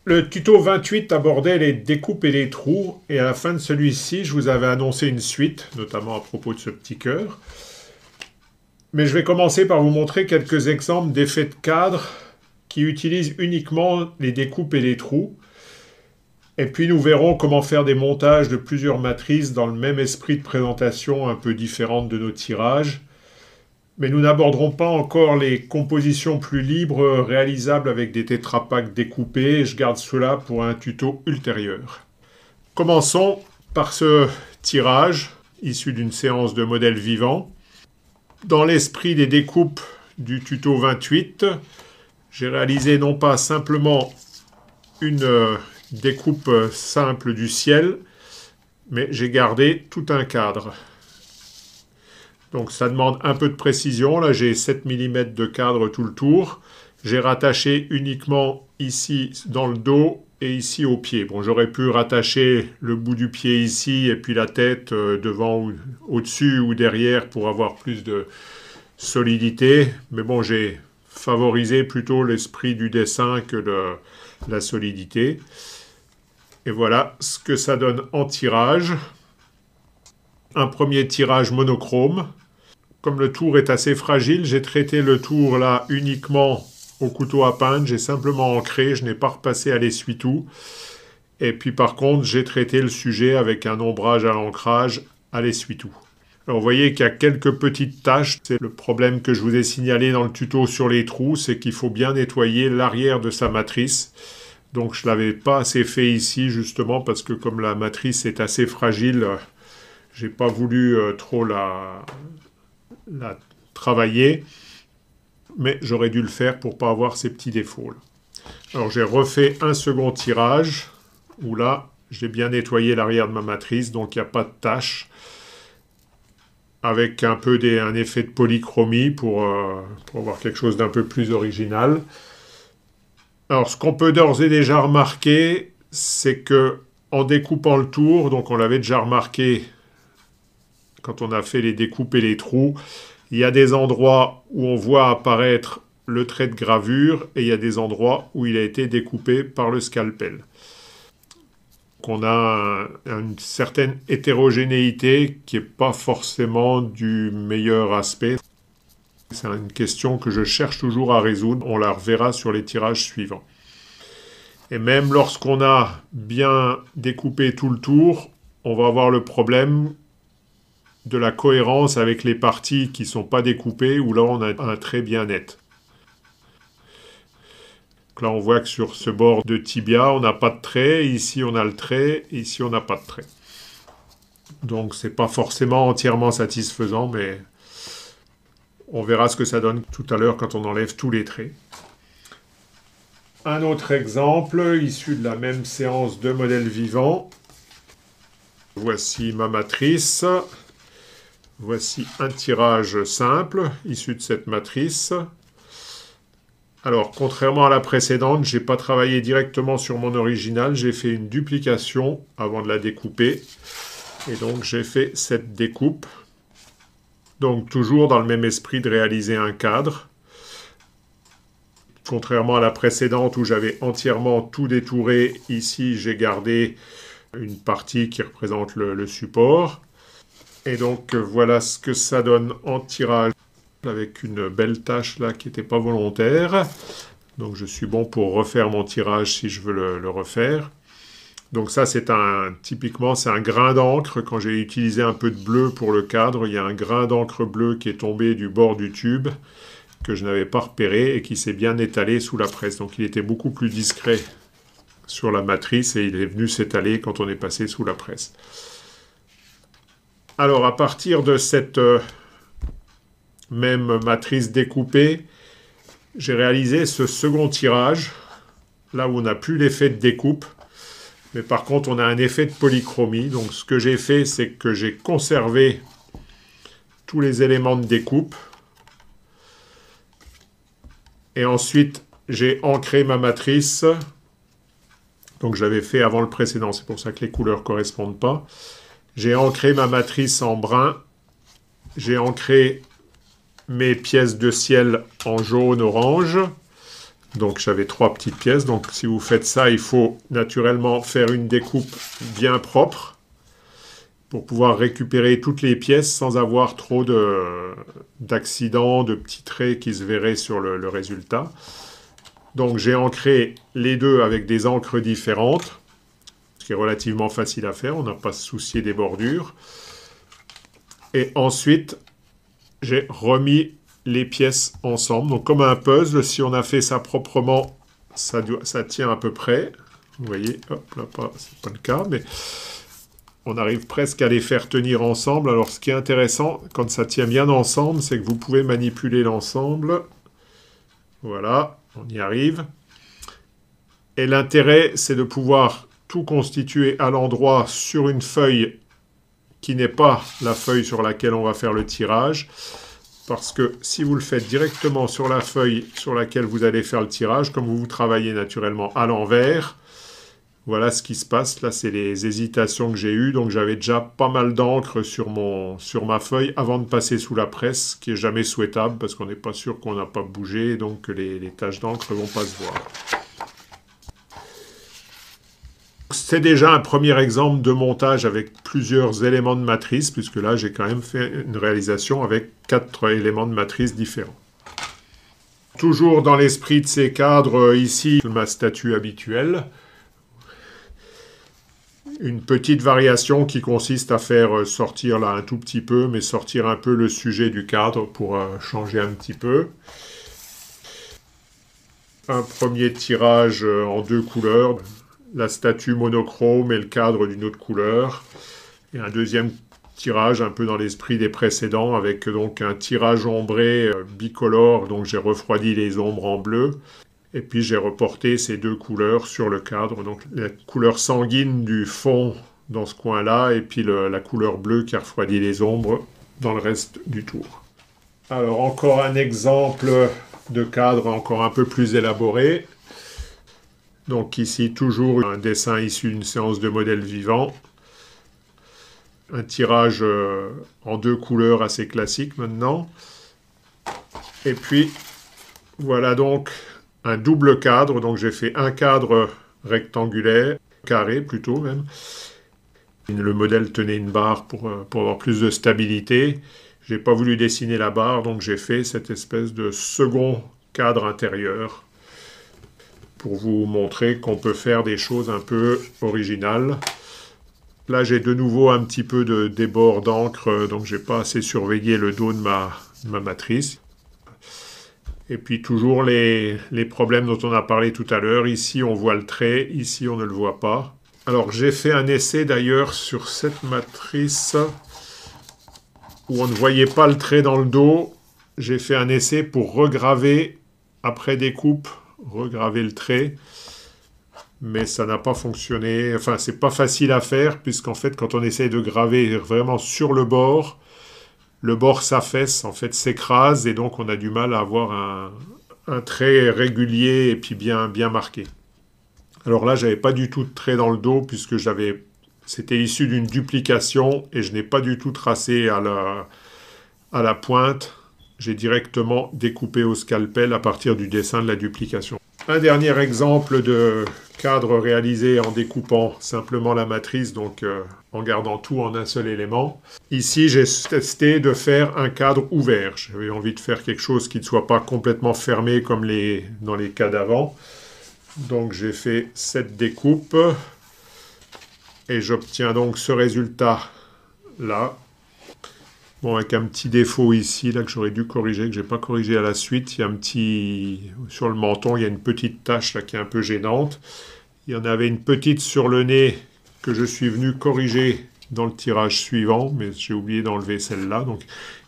Le tuto 28 abordait les découpes et les trous, et à la fin de celui-ci, je vous avais annoncé une suite, notamment à propos de ce petit cœur. Mais je vais commencer par vous montrer quelques exemples d'effets de cadre qui utilisent uniquement les découpes et les trous. Et puis nous verrons comment faire des montages de plusieurs matrices dans le même esprit de présentation un peu différente de nos tirages. Mais nous n'aborderons pas encore les compositions plus libres réalisables avec des tétrapacks découpés. Je garde cela pour un tuto ultérieur. Commençons par ce tirage issu d'une séance de modèles vivants. Dans l'esprit des découpes du tuto 28, j'ai réalisé non pas simplement une découpe simple du ciel, mais j'ai gardé tout un cadre. Donc ça demande un peu de précision. Là, j'ai 7 mm de cadre tout le tour. J'ai rattaché uniquement ici dans le dos et ici au pied. Bon, j'aurais pu rattacher le bout du pied ici et puis la tête devant ou au-dessus ou derrière pour avoir plus de solidité. Mais bon, j'ai favorisé plutôt l'esprit du dessin que la solidité. Et voilà ce que ça donne en tirage. Un premier tirage monochrome. Comme le tour est assez fragile, j'ai traité le tour là uniquement au couteau à peindre. J'ai simplement ancré, je n'ai pas repassé à l'essuie-tout. Et puis par contre, j'ai traité le sujet avec un ombrage à l'ancrage à l'essuie-tout. Alors vous voyez qu'il y a quelques petites taches. C'est le problème que je vous ai signalé dans le tuto sur les trous, c'est qu'il faut bien nettoyer l'arrière de sa matrice. Donc je ne l'avais pas assez fait ici justement parce que comme la matrice est assez fragile, j'ai pas voulu trop la travailler, mais j'aurais dû le faire pour pas avoir ces petits défauts là. Alors j'ai refait un second tirage où là j'ai bien nettoyé l'arrière de ma matrice, donc il n'y a pas de tache, avec un peu un effet de polychromie pour avoir quelque chose d'un peu plus original. Alors ce qu'on peut d'ores et déjà remarquer, c'est que en découpant le tour, donc on l'avait déjà remarqué quand on a fait les découpes et les trous, il y a des endroits où on voit apparaître le trait de gravure et il y a des endroits où il a été découpé par le scalpel. Donc on a une certaine hétérogénéité qui n'est pas forcément du meilleur aspect. C'est une question que je cherche toujours à résoudre. On la reverra sur les tirages suivants. Et même lorsqu'on a bien découpé tout le tour, on va avoir le problème de la cohérence avec les parties qui ne sont pas découpées, où là on a un trait bien net. Donc là on voit que sur ce bord de tibia, on n'a pas de trait, ici on a le trait, ici on n'a pas de trait. Donc c'est pas forcément entièrement satisfaisant, mais on verra ce que ça donne tout à l'heure quand on enlève tous les traits. Un autre exemple, issu de la même séance de modèles vivants. Voici ma matrice. Voici un tirage simple, issu de cette matrice. Alors, contrairement à la précédente, je n'ai pas travaillé directement sur mon original, j'ai fait une duplication avant de la découper. Et donc, j'ai fait cette découpe. Donc, toujours dans le même esprit de réaliser un cadre. Contrairement à la précédente où j'avais entièrement tout détouré, ici, j'ai gardé une partie qui représente le support. Et donc voilà ce que ça donne en tirage avec une belle tache là qui n'était pas volontaire. Donc je suis bon pour refaire mon tirage si je veux le refaire. Donc ça c'est typiquement c'est un grain d'encre. Quand j'ai utilisé un peu de bleu pour le cadre, il y a un grain d'encre bleu qui est tombé du bord du tube que je n'avais pas repéré et qui s'est bien étalé sous la presse. Donc il était beaucoup plus discret sur la matrice et il est venu s'étaler quand on est passé sous la presse. Alors, à partir de cette même matrice découpée, j'ai réalisé ce second tirage, là où on n'a plus l'effet de découpe, mais par contre, on a un effet de polychromie. Donc, ce que j'ai fait, c'est que j'ai conservé tous les éléments de découpe. Et ensuite, j'ai ancré ma matrice. Donc, je l'avais fait avant le précédent, c'est pour ça que les couleurs ne correspondent pas. J'ai ancré ma matrice en brun, j'ai ancré mes pièces de ciel en jaune-orange, Donc j'avais 3 petites pièces. Donc si vous faites ça, il faut naturellement faire une découpe bien propre pour pouvoir récupérer toutes les pièces sans avoir trop d'accidents, de petits traits qui se verraient sur le résultat. Donc j'ai ancré les deux avec des encres différentes, ce qui est relativement facile à faire, on n'a pas à se soucier des bordures. Et ensuite, j'ai remis les pièces ensemble. Donc comme un puzzle, si on a fait ça proprement, ça tient à peu près. Vous voyez, hop là, c'est pas le cas, mais on arrive presque à les faire tenir ensemble. Alors ce qui est intéressant, quand ça tient bien ensemble, c'est que vous pouvez manipuler l'ensemble. Voilà, on y arrive. Et l'intérêt, c'est de pouvoir tout constituer à l'endroit sur une feuille qui n'est pas la feuille sur laquelle on va faire le tirage. Parce que si vous le faites directement sur la feuille sur laquelle vous allez faire le tirage, comme vous travaillez naturellement à l'envers, voilà ce qui se passe. Là, c'est les hésitations que j'ai eues. Donc, j'avais déjà pas mal d'encre sur ma feuille avant de passer sous la presse, ce qui n'est jamais souhaitable parce qu'on n'est pas sûr qu'on n'a pas bougé et donc que les taches d'encre ne vont pas se voir. C'est déjà un premier exemple de montage avec plusieurs éléments de matrice, puisque là, j'ai quand même fait une réalisation avec 4 éléments de matrice différents. Toujours dans l'esprit de ces cadres, ici, ma statue habituelle. Une petite variation qui consiste à faire sortir là un tout petit peu, mais sortir un peu le sujet du cadre pour changer un petit peu. Un premier tirage en 2 couleurs. La statue monochrome et le cadre d'une autre couleur. Et un deuxième tirage un peu dans l'esprit des précédents avec donc un tirage ombré bicolore, donc j'ai refroidi les ombres en bleu. Et puis j'ai reporté ces 2 couleurs sur le cadre, donc la couleur sanguine du fond dans ce coin-là et puis la couleur bleue qui a refroidi les ombres dans le reste du tour. Alors encore un exemple de cadre encore un peu plus élaboré. Donc ici, toujours un dessin issu d'une séance de modèles vivants. Un tirage en 2 couleurs assez classique maintenant. Et puis, voilà donc un double cadre. Donc j'ai fait un cadre rectangulaire, carré plutôt même. Le modèle tenait une barre pour avoir plus de stabilité. Je n'ai pas voulu dessiner la barre, donc j'ai fait cette espèce de second cadre intérieur pour vous montrer qu'on peut faire des choses un peu originales. Là, j'ai de nouveau un petit peu de débord d'encre, donc je n'ai pas assez surveillé le dos de ma matrice. Et puis toujours les problèmes dont on a parlé tout à l'heure. Ici, on voit le trait, ici, on ne le voit pas. Alors, j'ai fait un essai d'ailleurs sur cette matrice où on ne voyait pas le trait dans le dos. J'ai fait un essai pour regraver, après découpe, regraver le trait, mais ça n'a pas fonctionné. Enfin, c'est pas facile à faire, puisqu'en fait, quand on essaye de graver vraiment sur le bord s'affaisse, en fait, s'écrase, et donc on a du mal à avoir un trait régulier et puis bien marqué. Alors là, j'avais pas du tout de trait dans le dos, puisque c'était issu d'une duplication, et je n'ai pas du tout tracé à la pointe. J'ai directement découpé au scalpel à partir du dessin de la duplication. Un dernier exemple de cadre réalisé en découpant simplement la matrice, donc en gardant tout en un seul élément. Ici, j'ai testé de faire un cadre ouvert. J'avais envie de faire quelque chose qui ne soit pas complètement fermé comme dans les cas d'avant. Donc j'ai fait cette découpe et j'obtiens donc ce résultat-là. Bon, avec un petit défaut ici, là, que j'aurais dû corriger, que je n'ai pas corrigé à la suite. Il y a sur le menton, il y a une petite tache là qui est un peu gênante. Il y en avait une petite sur le nez que je suis venu corriger dans le tirage suivant, mais j'ai oublié d'enlever celle-là. Donc,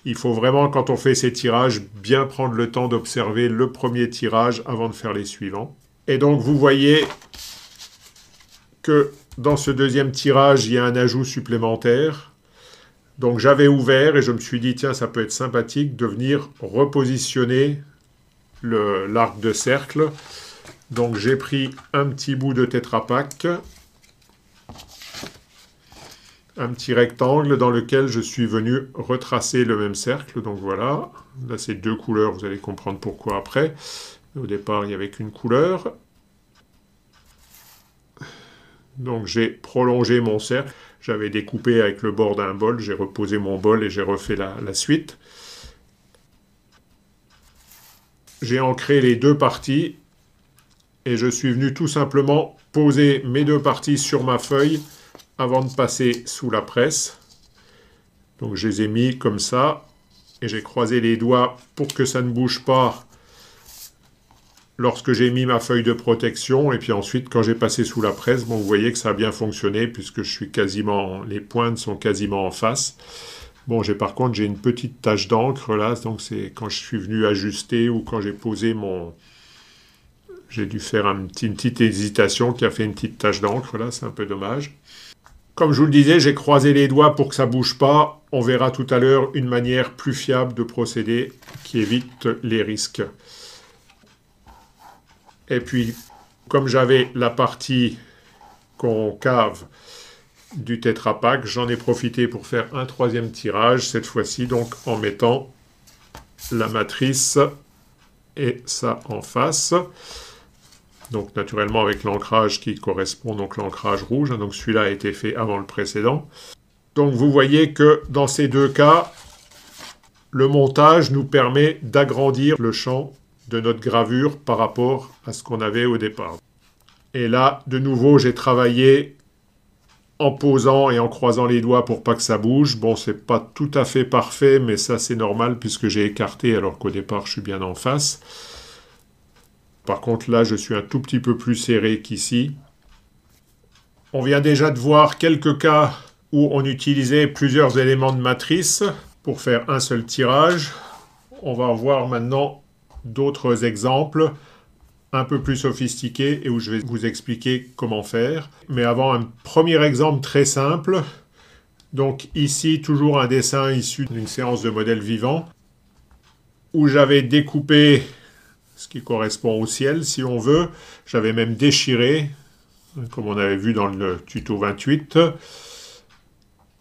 il faut vraiment, quand on fait ces tirages, bien prendre le temps d'observer le premier tirage avant de faire les suivants. Et donc, vous voyez que dans ce deuxième tirage, il y a un ajout supplémentaire. Donc j'avais ouvert et je me suis dit, tiens, ça peut être sympathique de venir repositionner l'arc de cercle. Donc j'ai pris un petit bout de Tetra Pak, un petit rectangle dans lequel je suis venu retracer le même cercle. Donc voilà, là c'est 2 couleurs, vous allez comprendre pourquoi après. Au départ, il n'y avait qu'une couleur. Donc j'ai prolongé mon cercle. J'avais découpé avec le bord d'un bol, j'ai reposé mon bol et j'ai refait la suite. J'ai ancré les deux parties et je suis venu tout simplement poser mes deux parties sur ma feuille avant de passer sous la presse. Donc je les ai mis comme ça et j'ai croisé les doigts pour que ça ne bouge pas lorsque j'ai mis ma feuille de protection. Et puis ensuite, quand j'ai passé sous la presse, bon, vous voyez que ça a bien fonctionné puisque les pointes sont quasiment en face. Bon, par contre, j'ai une petite tache d'encre là, donc c'est quand je suis venu ajuster ou quand j'ai posé mon... J'ai dû faire une petite hésitation qui a fait une petite tache d'encre là, c'est un peu dommage. Comme je vous le disais, j'ai croisé les doigts pour que ça ne bouge pas. On verra tout à l'heure une manière plus fiable de procéder qui évite les risques. Et puis, comme j'avais la partie concave du Tetra Pak, j'en ai profité pour faire un troisième tirage, cette fois-ci donc en mettant la matrice et ça en face. Donc naturellement avec l'ancrage qui correspond, donc l'ancrage rouge, donc celui-là a été fait avant le précédent. Donc vous voyez que dans ces deux cas, le montage nous permet d'agrandir le champ de notre gravure par rapport à ce qu'on avait au départ. Et là, de nouveau, j'ai travaillé en posant et en croisant les doigts pour pas que ça bouge. Bon, c'est pas tout à fait parfait, mais ça c'est normal puisque j'ai écarté alors qu'au départ je suis bien en face. Par contre là, je suis un tout petit peu plus serré qu'ici. On vient déjà de voir quelques cas où on utilisait plusieurs éléments de matrice pour faire un seul tirage. On va voir maintenant d'autres exemples un peu plus sophistiqués et où je vais vous expliquer comment faire. Mais avant, un premier exemple très simple. Donc ici, toujours un dessin issu d'une séance de modèle vivant où j'avais découpé ce qui correspond au ciel, si on veut. J'avais même déchiré, comme on avait vu dans le tuto 28,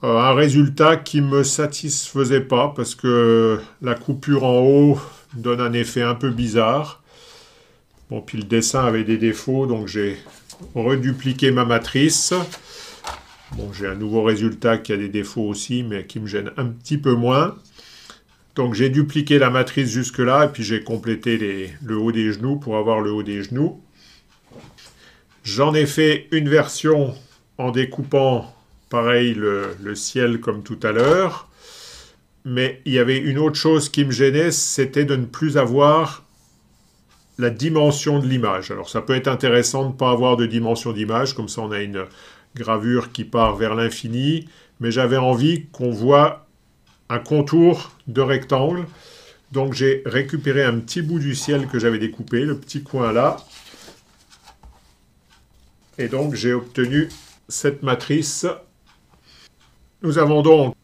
un résultat qui ne me satisfaisait pas parce que la coupure en haut donne un effet un peu bizarre. Bon, puis le dessin avait des défauts, donc j'ai redupliqué ma matrice. Bon, j'ai un nouveau résultat qui a des défauts aussi, mais qui me gêne un petit peu moins. Donc j'ai dupliqué la matrice jusque-là, et puis j'ai complété le haut des genoux pour avoir le haut des genoux. J'en ai fait une version en découpant, pareil, le ciel comme tout à l'heure. Mais il y avait une autre chose qui me gênait, c'était de ne plus avoir la dimension de l'image. Alors ça peut être intéressant de ne pas avoir de dimension d'image, comme ça on a une gravure qui part vers l'infini, mais j'avais envie qu'on voit un contour de rectangle. Donc j'ai récupéré un petit bout du ciel que j'avais découpé, le petit coin là. Et donc j'ai obtenu cette matrice. Nous avons donc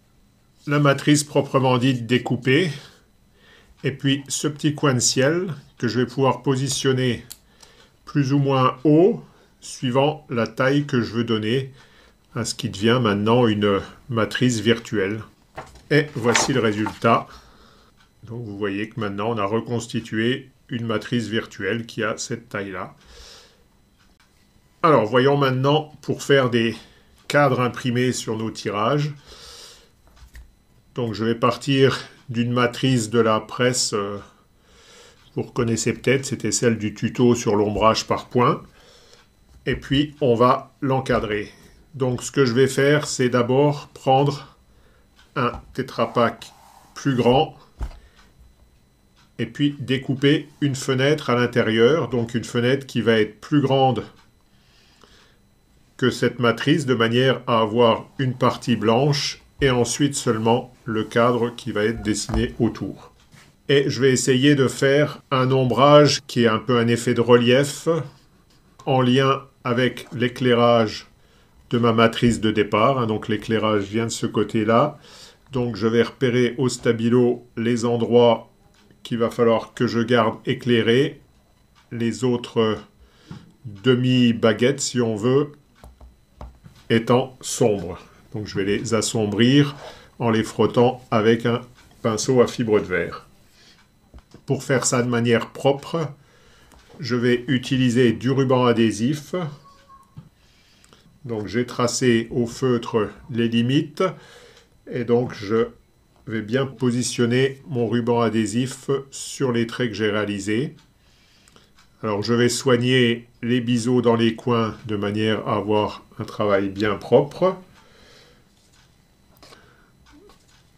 la matrice proprement dite découpée. Et puis ce petit coin de ciel que je vais pouvoir positionner plus ou moins haut, suivant la taille que je veux donner à ce qui devient maintenant une matrice virtuelle. Et voici le résultat. Donc vous voyez que maintenant on a reconstitué une matrice virtuelle qui a cette taille-là. Alors voyons maintenant pour faire des cadres imprimés sur nos tirages. Donc je vais partir d'une matrice de la presse, vous reconnaissez peut-être, c'était celle du tuto sur l'ombrage par points. Et puis on va l'encadrer. Donc ce que je vais faire, c'est d'abord prendre un Tetra Pak plus grand et puis découper une fenêtre à l'intérieur, donc une fenêtre qui va être plus grande que cette matrice de manière à avoir une partie blanche et ensuite seulement le cadre qui va être dessiné autour. Et je vais essayer de faire un ombrage qui est un peu un effet de relief en lien avec l'éclairage de ma matrice de départ. Donc l'éclairage vient de ce côté-là. Donc je vais repérer au stabilo les endroits qu'il va falloir que je garde éclairés, les autres demi-baguettes si on veut, étant sombres. Donc je vais les assombrir en les frottant avec un pinceau à fibre de verre. Pour faire ça de manière propre, je vais utiliser du ruban adhésif. Donc j'ai tracé au feutre les limites et donc je vais bien positionner mon ruban adhésif sur les traits que j'ai réalisés. Alors je vais soigner les biseaux dans les coins de manière à avoir un travail bien propre.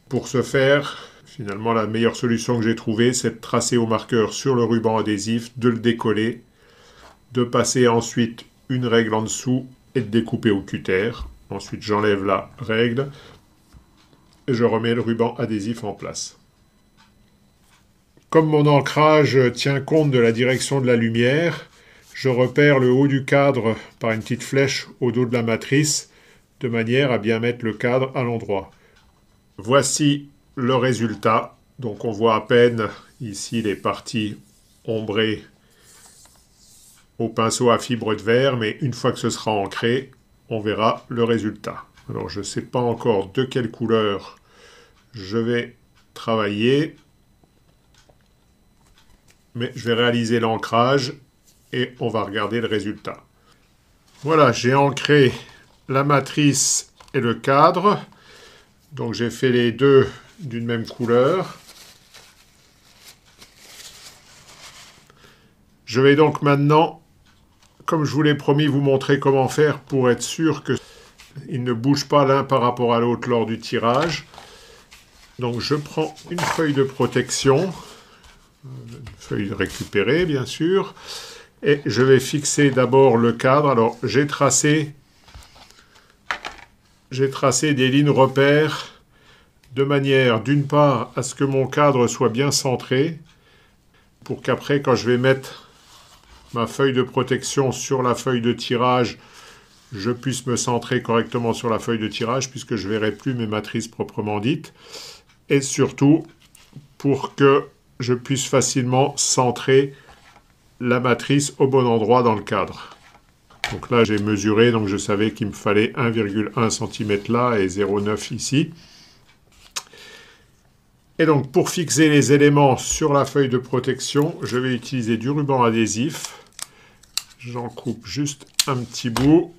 Pour ce faire, finalement la meilleure solution que j'ai trouvée, c'est de tracer au marqueur sur le ruban adhésif, de le décoller, de passer ensuite une règle en dessous et de découper au cutter. Ensuite j'enlève la règle et je remets le ruban adhésif en place. Comme mon ancrage tient compte de la direction de la lumière, je repère le haut du cadre par une petite flèche au dos de la matrice, de manière à bien mettre le cadre à l'endroit. Voici le résultat. Donc on voit à peine ici les parties ombrées au pinceau à fibre de verre, mais une fois que ce sera ancré, on verra le résultat. Alors je ne sais pas encore de quelle couleur je vais travailler, mais je vais réaliser l'ancrage et on va regarder le résultat. Voilà, j'ai ancré la matrice et le cadre. Donc j'ai fait les deux d'une même couleur. Je vais donc maintenant, comme je vous l'ai promis, vous montrer comment faire pour être sûr qu'ils ne bougent pas l'un par rapport à l'autre lors du tirage. Donc je prends une feuille de protection, une feuille récupérée bien sûr, et je vais fixer d'abord le cadre. Alors j'ai tracé des lignes repères de manière d'une part à ce que mon cadre soit bien centré, pour qu'après quand je vais mettre ma feuille de protection sur la feuille de tirage, je puisse me centrer correctement sur la feuille de tirage puisque je ne verrai plus mes matrices proprement dites. Et surtout pour que je puisse facilement centrer la matrice au bon endroit dans le cadre. Donc là j'ai mesuré, donc je savais qu'il me fallait 1,1 cm là et 0,9 ici. Et donc pour fixer les éléments sur la feuille de protection, je vais utiliser du ruban adhésif. J'en coupe juste un petit bout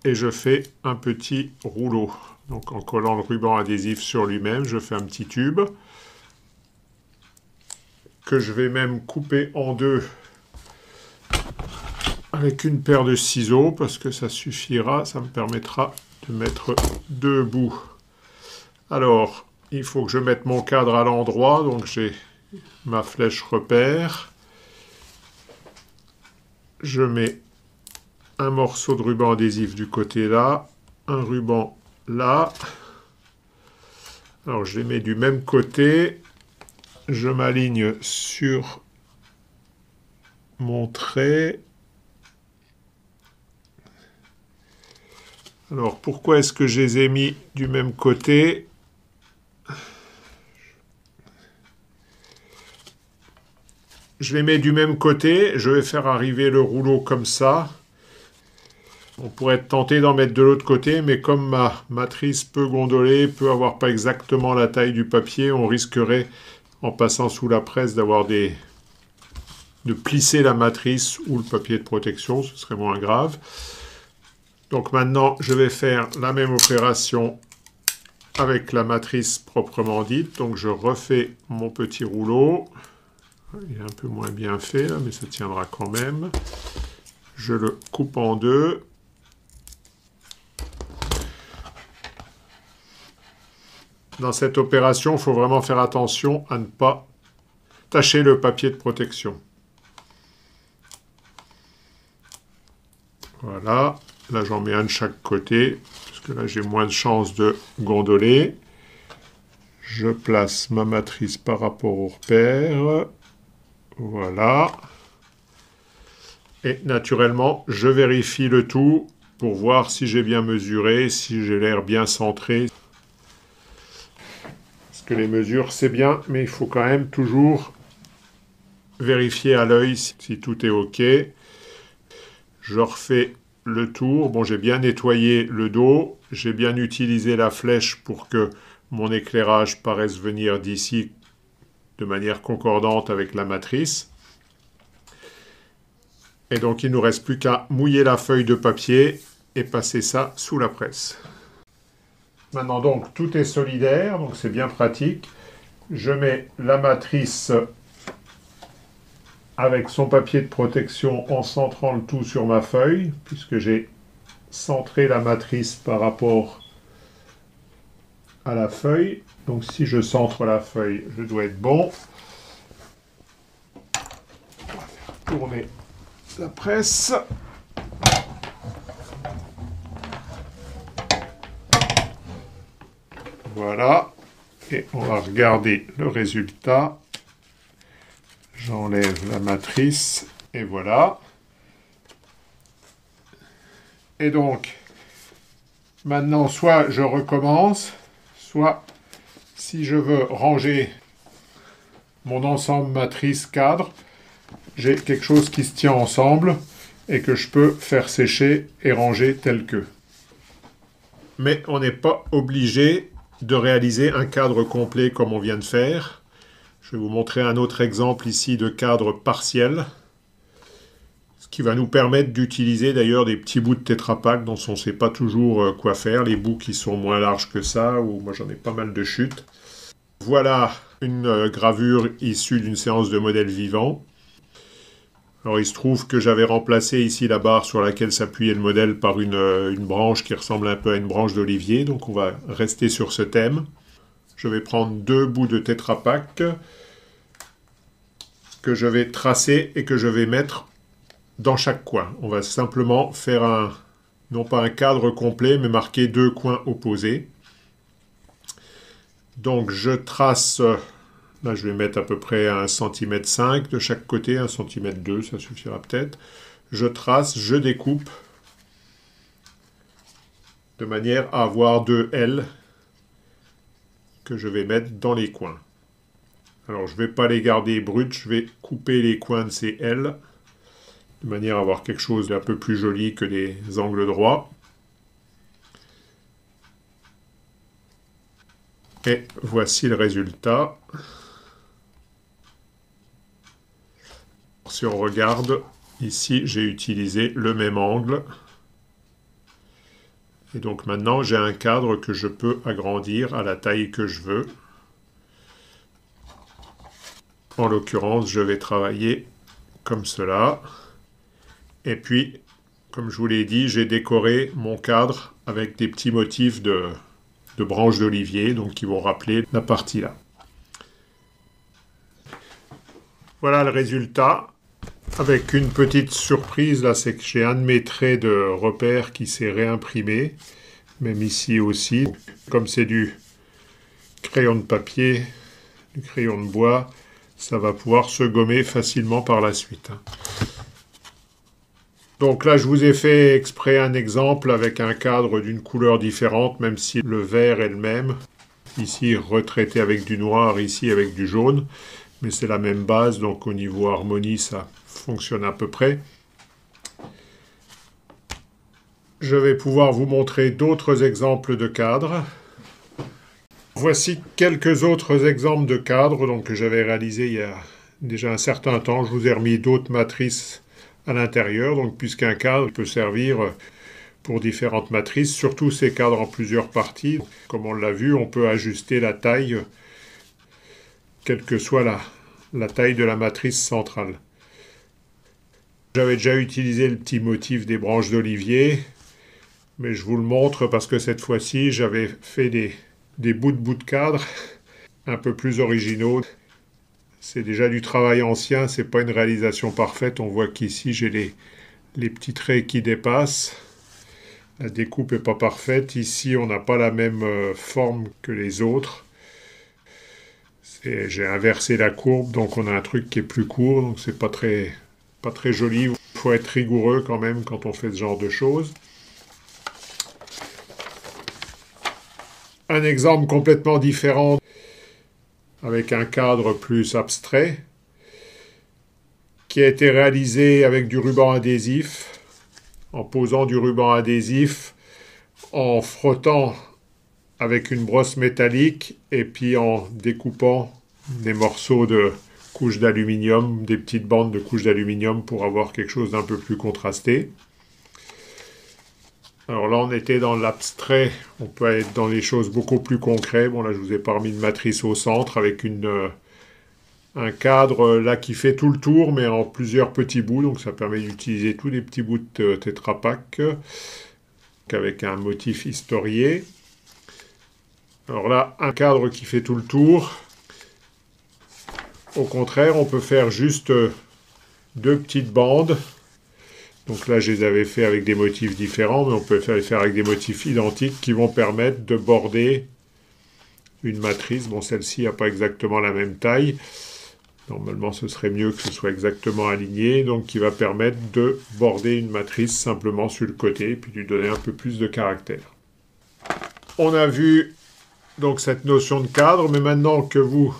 et je fais un petit rouleau. Donc en collant le ruban adhésif sur lui-même, je fais un petit tube que je vais même couper en deux avec une paire de ciseaux parce que ça suffira, ça me permettra de mettre deux bouts. Alors, il faut que je mette mon cadre à l'endroit, donc j'ai ma flèche repère. Je mets un morceau de ruban adhésif du côté là, un ruban là. Alors je les mets du même côté. Je m'aligne sur mon trait. Alors pourquoi est-ce que je les ai mis du même côté? Je les mets du même côté, je vais faire arriver le rouleau comme ça. On pourrait être tenté d'en mettre de l'autre côté, mais comme ma matrice peut gondoler, peut avoir pas exactement la taille du papier, on risquerait, en passant sous la presse, de plisser la matrice ou le papier de protection, ce serait moins grave. Donc maintenant, je vais faire la même opération avec la matrice proprement dite. Donc je refais mon petit rouleau. Il est un peu moins bien fait, là, mais ça tiendra quand même. Je le coupe en deux. Dans cette opération, il faut vraiment faire attention à ne pas tacher le papier de protection. Voilà. Là, j'en mets un de chaque côté, parce que là, j'ai moins de chances de gondoler. Je place ma matrice par rapport au repère. Voilà. Et naturellement, je vérifie le tout pour voir si j'ai bien mesuré, si j'ai l'air bien centré. Parce que les mesures, c'est bien, mais il faut quand même toujours vérifier à l'œil si tout est OK. Je refais le tour. Bon, j'ai bien nettoyé le dos. J'ai bien utilisé la flèche pour que mon éclairage paraisse venir d'ici de manière concordante avec la matrice. Et donc il ne nous reste plus qu'à mouiller la feuille de papier et passer ça sous la presse. Maintenant donc tout est solidaire, donc c'est bien pratique. Je mets la matrice avec son papier de protection en centrant le tout sur ma feuille, puisque j'ai centré la matrice par rapport à la feuille. Donc si je centre la feuille, je dois être bon. On va faire tourner la presse. Voilà. Et on va regarder le résultat. J'enlève la matrice et voilà. Et donc, maintenant, soit je recommence, soit si je veux ranger mon ensemble matrice cadre, j'ai quelque chose qui se tient ensemble et que je peux faire sécher et ranger tel que. Mais on n'est pas obligé de réaliser un cadre complet comme on vient de faire. Je vais vous montrer un autre exemple ici de cadre partiel, ce qui va nous permettre d'utiliser d'ailleurs des petits bouts de Tetra Pak dont on ne sait pas toujours quoi faire, les bouts qui sont moins larges que ça, ou moi j'en ai pas mal de chutes. Voilà une gravure issue d'une séance de modèles vivants. Alors il se trouve que j'avais remplacé ici la barre sur laquelle s'appuyait le modèle par une branche qui ressemble un peu à une branche d'olivier, donc on va rester sur ce thème. Je vais prendre 2 bouts de Tetra Pak que je vais tracer et que je vais mettre dans chaque coin. On va simplement faire non pas un cadre complet, mais marquer 2 coins opposés. Donc je trace, là je vais mettre à peu près 1,5 cm de chaque côté, 1,2 cm, ça suffira peut-être. Je trace, je découpe, de manière à avoir 2 L que je vais mettre dans les coins. Alors je ne vais pas les garder brutes, je vais couper les coins de ces L, de manière à avoir quelque chose d'un peu plus joli que des angles droits. Et voici le résultat. Si on regarde, ici j'ai utilisé le même angle. Et donc maintenant j'ai un cadre que je peux agrandir à la taille que je veux. En l'occurrence, je vais travailler comme cela. Et puis, comme je vous l'ai dit, j'ai décoré mon cadre avec des petits motifs de branches d'olivier, donc qui vont rappeler la partie là. Voilà le résultat. Avec une petite surprise, là, c'est que j'ai un de mes traits de repère qui s'est réimprimé, même ici aussi. Comme c'est du crayon de papier, du crayon de bois, ça va pouvoir se gommer facilement par la suite. Donc là, je vous ai fait exprès un exemple avec un cadre d'une couleur différente, même si le vert est le même. Ici, retraité avec du noir, ici avec du jaune. Mais c'est la même base, donc au niveau harmonie, ça fonctionne à peu près. Je vais pouvoir vous montrer d'autres exemples de cadres. Voici quelques autres exemples de cadres donc, que j'avais réalisés il y a déjà un certain temps. Je vous ai remis d'autres matrices à l'intérieur, donc puisqu'un cadre peut servir pour différentes matrices, surtout ces cadres en plusieurs parties. Comme on l'a vu, on peut ajuster la taille, quelle que soit la taille de la matrice centrale. J'avais déjà utilisé le petit motif des branches d'olivier, mais je vous le montre parce que cette fois-ci, j'avais fait des bouts de cadre un peu plus originaux. C'est déjà du travail ancien, c'est pas une réalisation parfaite. On voit qu'ici j'ai les petits traits qui dépassent. La découpe n'est pas parfaite. Ici, on n'a pas la même forme que les autres. J'ai inversé la courbe, donc on a un truc qui est plus court, donc c'est pas très joli. Il faut être rigoureux quand même quand on fait ce genre de choses. Un exemple complètement différent, avec un cadre plus abstrait, qui a été réalisé avec du ruban adhésif, en posant du ruban adhésif, en frottant avec une brosse métallique et puis en découpant des morceaux de couches d'aluminium, des petites bandes de couches d'aluminium pour avoir quelque chose d'un peu plus contrasté. Alors là, on était dans l'abstrait, on peut être dans les choses beaucoup plus concrètes. Bon, là, je vous ai pas remis une matrice au centre avec un cadre là qui fait tout le tour, mais en plusieurs petits bouts. Donc, ça permet d'utiliser tous les petits bouts de Tetra Pak avec un motif historié. Alors là, un cadre qui fait tout le tour. Au contraire, on peut faire juste deux petites bandes. Donc là, je les avais fait avec des motifs différents, mais on peut les faire avec des motifs identiques qui vont permettre de border une matrice. Bon, celle-ci n'a pas exactement la même taille. Normalement, ce serait mieux que ce soit exactement aligné. Donc, qui va permettre de border une matrice simplement sur le côté, puis lui donner un peu plus de caractère. On a vu donc cette notion de cadre, mais maintenant que vous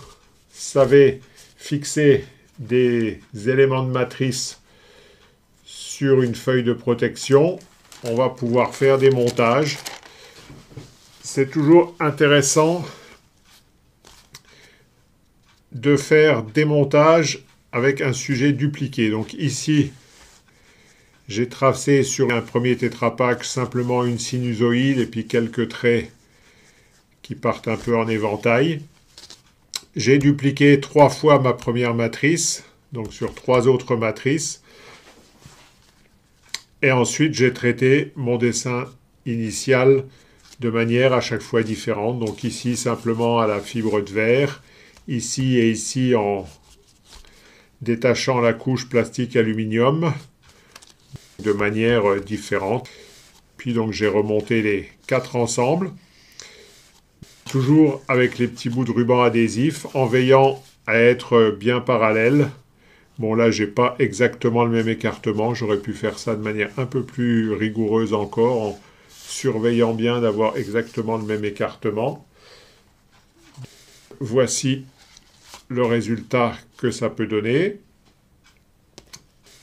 savez fixer des éléments de matrice sur une feuille de protection, on va pouvoir faire des montages. C'est toujours intéressant de faire des montages avec un sujet dupliqué. Donc ici, j'ai tracé sur un premier Tetra Pak simplement une sinusoïde et puis quelques traits qui partent un peu en éventail. J'ai dupliqué 3 fois ma première matrice, donc sur 3 autres matrices. Et ensuite, j'ai traité mon dessin initial de manière à chaque fois différente. Donc ici, simplement à la fibre de verre. Ici et ici, en détachant la couche plastique aluminium de manière différente. Puis donc, j'ai remonté les 4 ensemble. Toujours avec les petits bouts de ruban adhésif, en veillant à être bien parallèles. Bon, là, j'ai pas exactement le même écartement. J'aurais pu faire ça de manière un peu plus rigoureuse encore, en surveillant bien d'avoir exactement le même écartement. Voici le résultat que ça peut donner.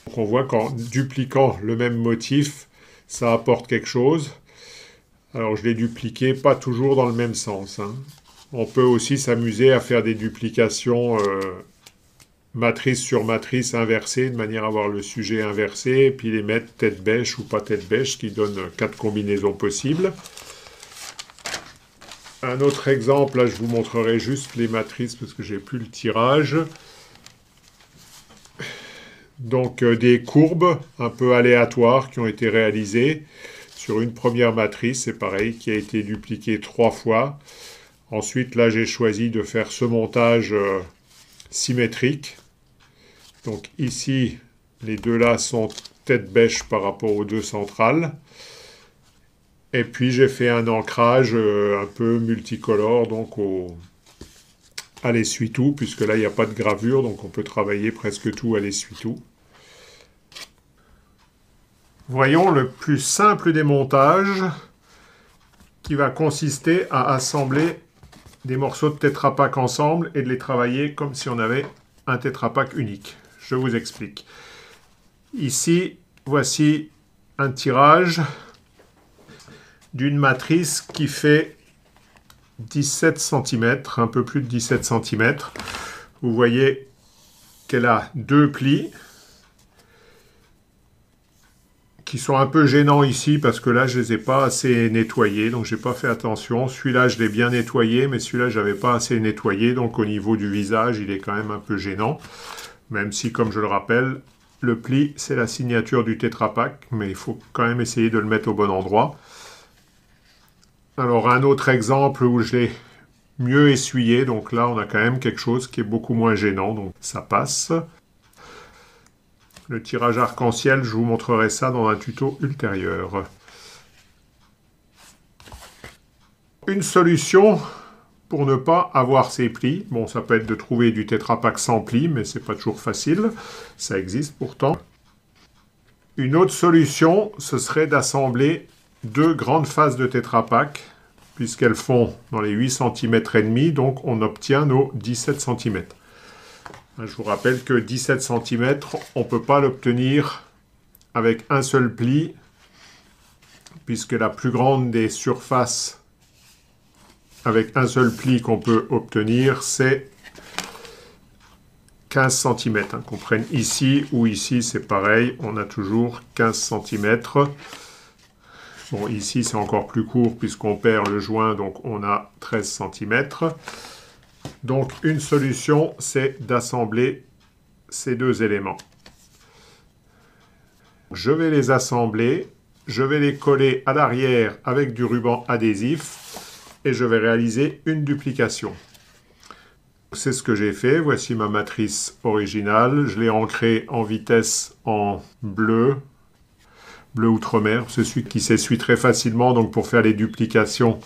Donc, on voit qu'en dupliquant le même motif, ça apporte quelque chose. Alors, je l'ai dupliqué, pas toujours dans le même sens, hein. On peut aussi s'amuser à faire des duplications matrice sur matrice inversée, de manière à avoir le sujet inversé, et puis les mettre tête bêche ou pas tête bêche, ce qui donne 4 combinaisons possibles. Un autre exemple, là je vous montrerai juste les matrices parce que j'ai plus le tirage. Donc des courbes un peu aléatoires qui ont été réalisées sur une première matrice, c'est pareil, qui a été dupliquée 3 fois. Ensuite, là j'ai choisi de faire ce montage symétrique. Donc ici, les deux là sont tête bêche par rapport aux deux centrales. Et puis j'ai fait un ancrage un peu multicolore donc à l'essuie-tout, puisque là il n'y a pas de gravure, donc on peut travailler presque tout à l'essuie-tout. Voyons le plus simple des montages qui va consister à assembler des morceaux de Tetra Pak ensemble et de les travailler comme si on avait un Tetra Pak unique. Je vous explique. Ici, voici un tirage d'une matrice qui fait 17 cm, un peu plus de 17 cm. Vous voyez qu'elle a 2 plis qui sont un peu gênants ici parce que là je ne les ai pas assez nettoyés, donc j'ai pas fait attention. Celui-là je l'ai bien nettoyé, mais celui-là je n'avais pas assez nettoyé, donc au niveau du visage il est quand même un peu gênant. Même si, comme je le rappelle, le pli c'est la signature du Tetra Pak, mais il faut quand même essayer de le mettre au bon endroit. Alors un autre exemple où je l'ai mieux essuyé, donc là on a quand même quelque chose qui est beaucoup moins gênant, donc ça passe. Le tirage arc-en-ciel, je vous montrerai ça dans un tuto ultérieur. Une solution pour ne pas avoir ces plis, bon ça peut être de trouver du Tetra Pak sans plis, mais c'est pas toujours facile, ça existe pourtant. Une autre solution, ce serait d'assembler 2 grandes faces de Tetra Pak, puisqu'elles font dans les 8 cm et demi, donc on obtient nos 17 cm. Je vous rappelle que 17 cm, on ne peut pas l'obtenir avec un seul pli, puisque la plus grande des surfaces avec un seul pli qu'on peut obtenir, c'est 15 cm. Hein, qu'on prenne ici ou ici, c'est pareil. On a toujours 15 cm. Bon, ici, c'est encore plus court puisqu'on perd le joint, donc on a 13 cm. Donc, une solution, c'est d'assembler ces deux éléments. Je vais les assembler. Je vais les coller à l'arrière avec du ruban adhésif et je vais réaliser une duplication. C'est ce que j'ai fait. Voici ma matrice originale. Je l'ai ancrée en vitesse en bleu outre-mer. C'est celui qui s'essuie très facilement. Donc pour faire les duplications,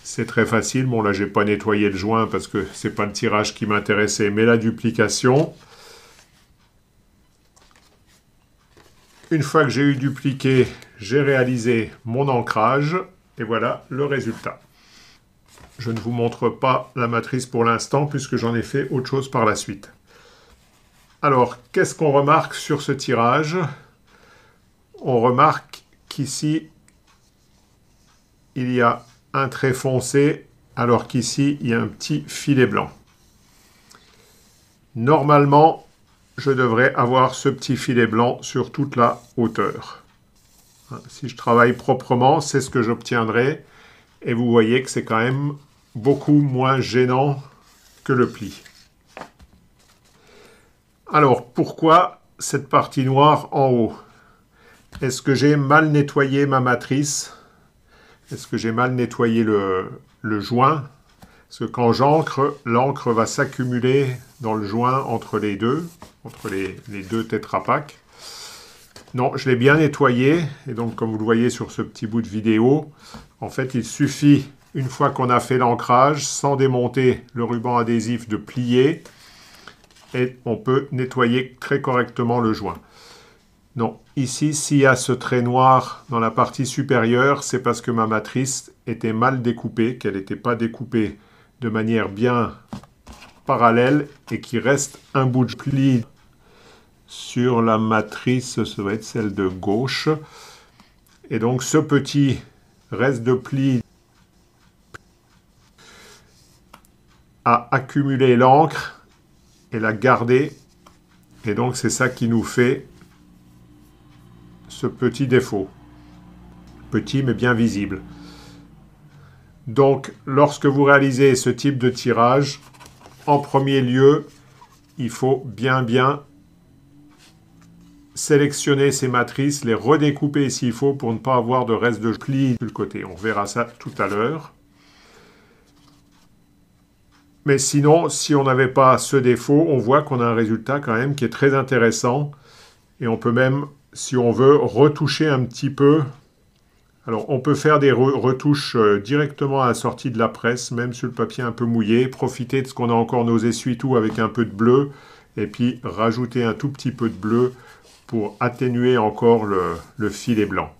c'est très facile. Bon là, j'ai pas nettoyé le joint parce que c'est pas le tirage qui m'intéressait, mais la duplication. Une fois que j'ai eu dupliqué, j'ai réalisé mon ancrage et voilà le résultat. Je ne vous montre pas la matrice pour l'instant puisque j'en ai fait autre chose par la suite. Alors, qu'est-ce qu'on remarque sur ce tirage? On remarque qu'ici, il y a un trait foncé alors qu'ici, il y a un petit filet blanc. Normalement, je devrais avoir ce petit filet blanc sur toute la hauteur. Si je travaille proprement, c'est ce que j'obtiendrai. Et vous voyez que c'est quand même beaucoup moins gênant que le pli. Alors, pourquoi cette partie noire en haut? Est-ce que j'ai mal nettoyé ma matrice? Est-ce que j'ai mal nettoyé le joint? Parce que quand j'ancre, l'encre va s'accumuler dans le joint entre les deux Tetra Pak. Non, je l'ai bien nettoyé. Et donc, comme vous le voyez sur ce petit bout de vidéo, en fait, il suffit, une fois qu'on a fait l'ancrage, sans démonter le ruban adhésif, de plier. Et on peut nettoyer très correctement le joint. Non, ici, s'il y a ce trait noir dans la partie supérieure, c'est parce que ma matrice était mal découpée, qu'elle n'était pas découpée de manière bien parallèle et qu'il reste un bout de pli sur la matrice, ça va être celle de gauche. Et donc ce petit reste de pli a accumulé l'encre et l'a gardé. Et donc c'est ça qui nous fait ce petit défaut. Petit mais bien visible. Donc, lorsque vous réalisez ce type de tirage, en premier lieu, il faut bien sélectionner ces matrices, les redécouper s'il faut pour ne pas avoir de reste de plis sur le côté. On verra ça tout à l'heure. Mais sinon, si on n'avait pas ce défaut, on voit qu'on a un résultat quand même qui est très intéressant. Et on peut même, si on veut, retoucher un petit peu. Alors, on peut faire des retouches directement à la sortie de la presse, même sur le papier un peu mouillé, profiter de ce qu'on a encore nos essuie-tout avec un peu de bleu, et puis rajouter un tout petit peu de bleu pour atténuer encore le filet blanc.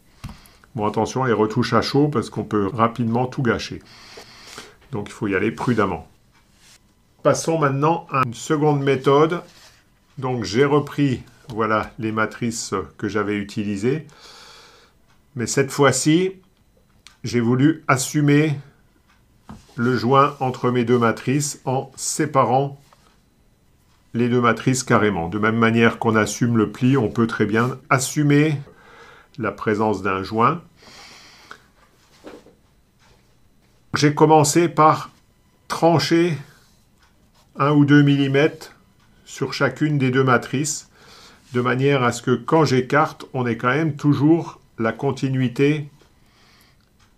Bon, attention, les retouches à chaud, parce qu'on peut rapidement tout gâcher. Donc, il faut y aller prudemment. Passons maintenant à une seconde méthode. Donc, j'ai repris, voilà, les matrices que j'avais utilisées. Mais cette fois-ci, j'ai voulu assumer le joint entre mes deux matrices en séparant les deux matrices carrément. De même manière qu'on assume le pli, on peut très bien assumer la présence d'un joint. J'ai commencé par trancher 1 ou 2 mm sur chacune des deux matrices, de manière à ce que quand j'écarte, on ait quand même toujours la continuité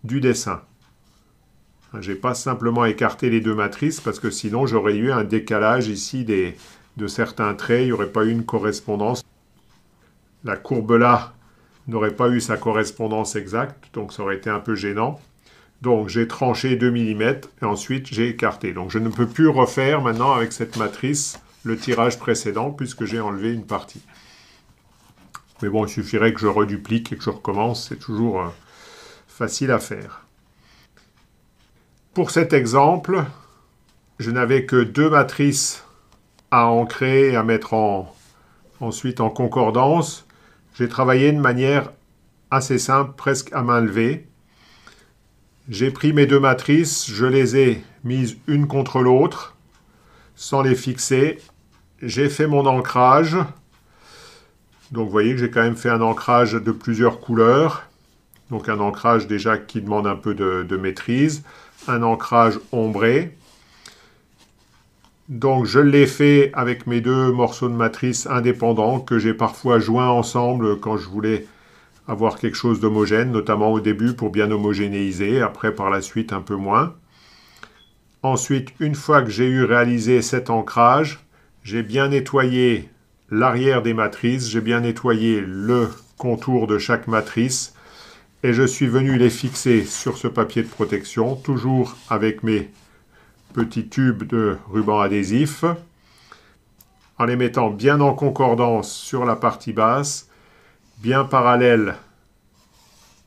du dessin. Je n'ai pas simplement écarté les deux matrices parce que sinon j'aurais eu un décalage ici de certains traits, il n'y aurait pas eu une correspondance. La courbe là n'aurait pas eu sa correspondance exacte, donc ça aurait été un peu gênant. Donc j'ai tranché 2 mm et ensuite j'ai écarté. Donc je ne peux plus refaire maintenant avec cette matrice le tirage précédent puisque j'ai enlevé une partie. Mais bon, il suffirait que je reduplique et que je recommence, c'est toujours facile à faire. Pour cet exemple, je n'avais que 2 matrices à ancrer et à mettre ensuite en concordance. J'ai travaillé de manière assez simple, presque à main levée. J'ai pris mes 2 matrices, je les ai mises une contre l'autre, sans les fixer, j'ai fait mon ancrage. Donc vous voyez que j'ai quand même fait un ancrage de plusieurs couleurs. Donc un ancrage déjà qui demande un peu de maîtrise. Un ancrage ombré. Donc je l'ai fait avec mes deux morceaux de matrice indépendants que j'ai parfois joints ensemble quand je voulais avoir quelque chose d'homogène, notamment au début pour bien homogénéiser, après par la suite un peu moins. Ensuite, une fois que j'ai eu réalisé cet ancrage, j'ai bien nettoyé l'arrière des matrices, j'ai bien nettoyé le contour de chaque matrice et je suis venu les fixer sur ce papier de protection, toujours avec mes petits tubes de ruban adhésif, en les mettant bien en concordance sur la partie basse, bien parallèle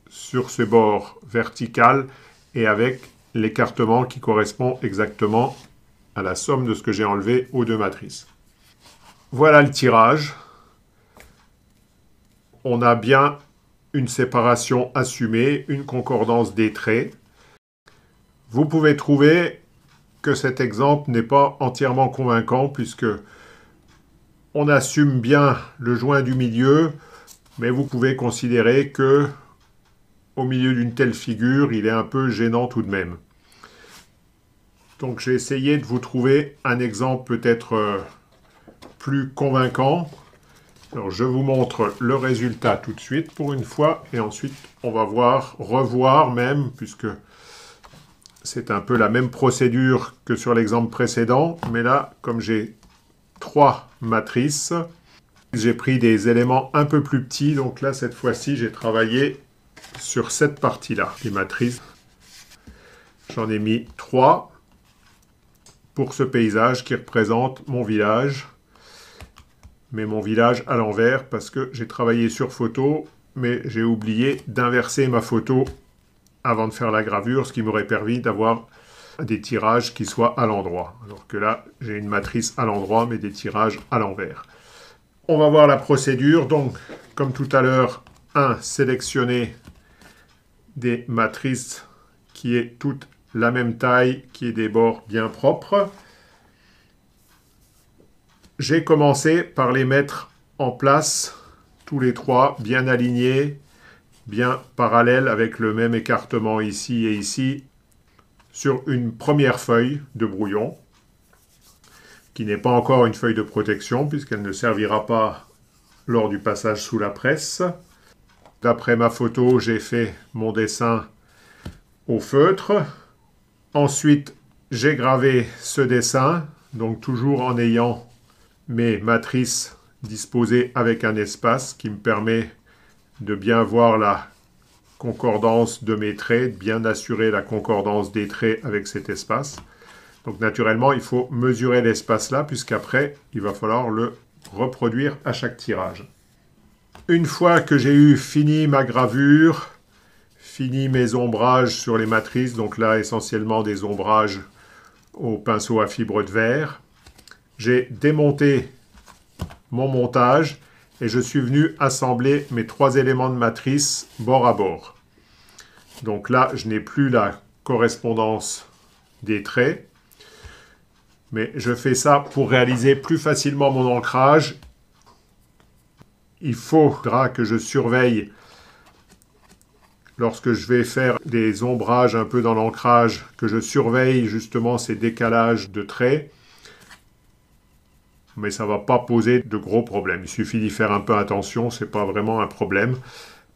sur ce bord vertical et avec l'écartement qui correspond exactement à la somme de ce que j'ai enlevé aux deux matrices. Voilà le tirage. On a bien une séparation assumée, une concordance des traits. Vous pouvez trouver que cet exemple n'est pas entièrement convaincant puisque on assume bien le joint du milieu, mais vous pouvez considérer que au milieu d'une telle figure, il est un peu gênant tout de même. Donc j'ai essayé de vous trouver un exemple peut-être plus convaincant. Alors je vous montre le résultat tout de suite pour une fois, et ensuite on va revoir même, puisque c'est un peu la même procédure que sur l'exemple précédent, mais là, comme j'ai 3 matrices, j'ai pris des éléments un peu plus petits, donc là, cette fois-ci, j'ai travaillé sur cette partie-là, les matrices. J'en ai mis 3 pour ce paysage qui représente mon village, mais mon village à l'envers, parce que j'ai travaillé sur photo, mais j'ai oublié d'inverser ma photo avant de faire la gravure, ce qui m'aurait permis d'avoir des tirages qui soient à l'endroit. Alors que là, j'ai une matrice à l'endroit, mais des tirages à l'envers. On va voir la procédure. Donc, comme tout à l'heure, sélectionner des matrices qui aient toutes la même taille, qui aient des bords bien propres. J'ai commencé par les mettre en place, tous les 3, bien alignés, bien parallèles avec le même écartement ici et ici, sur une première feuille de brouillon, qui n'est pas encore une feuille de protection, puisqu'elle ne servira pas lors du passage sous la presse. D'après ma photo, j'ai fait mon dessin au feutre. Ensuite, j'ai gravé ce dessin, donc toujours en ayant mes matrices disposées avec un espace qui me permet de bien voir la concordance de mes traits, de bien assurer la concordance des traits avec cet espace. Donc naturellement, il faut mesurer l'espace là, puisqu'après, il va falloir le reproduire à chaque tirage. Une fois que j'ai eu fini ma gravure, fini mes ombrages sur les matrices, donc là essentiellement des ombrages au pinceau à fibre de verre, j'ai démonté mon montage et je suis venu assembler mes 3 éléments de matrice bord à bord. Donc là, je n'ai plus la correspondance des traits, mais je fais ça pour réaliser plus facilement mon ancrage. Il faudra que je surveille, lorsque je vais faire des ombrages un peu dans l'ancrage, que je surveille justement ces décalages de traits. Mais ça ne va pas poser de gros problèmes. Il suffit d'y faire un peu attention, ce n'est pas vraiment un problème.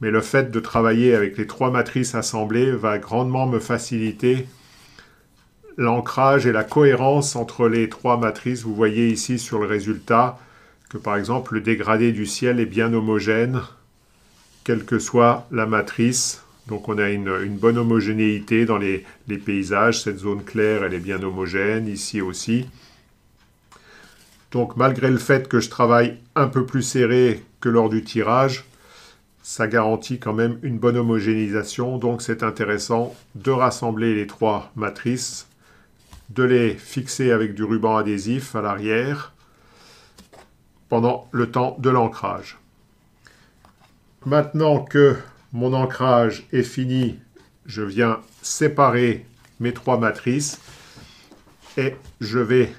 Mais le fait de travailler avec les 3 matrices assemblées va grandement me faciliter l'ancrage et la cohérence entre les 3 matrices. Vous voyez ici sur le résultat que par exemple le dégradé du ciel est bien homogène, quelle que soit la matrice. Donc on a une bonne homogénéité dans les paysages. Cette zone claire, elle est bien homogène, ici aussi. Donc malgré le fait que je travaille un peu plus serré que lors du tirage, ça garantit quand même une bonne homogénéisation. Donc c'est intéressant de rassembler les 3 matrices, de les fixer avec du ruban adhésif à l'arrière pendant le temps de l'ancrage. Maintenant que mon ancrage est fini, je viens séparer mes 3 matrices et je vais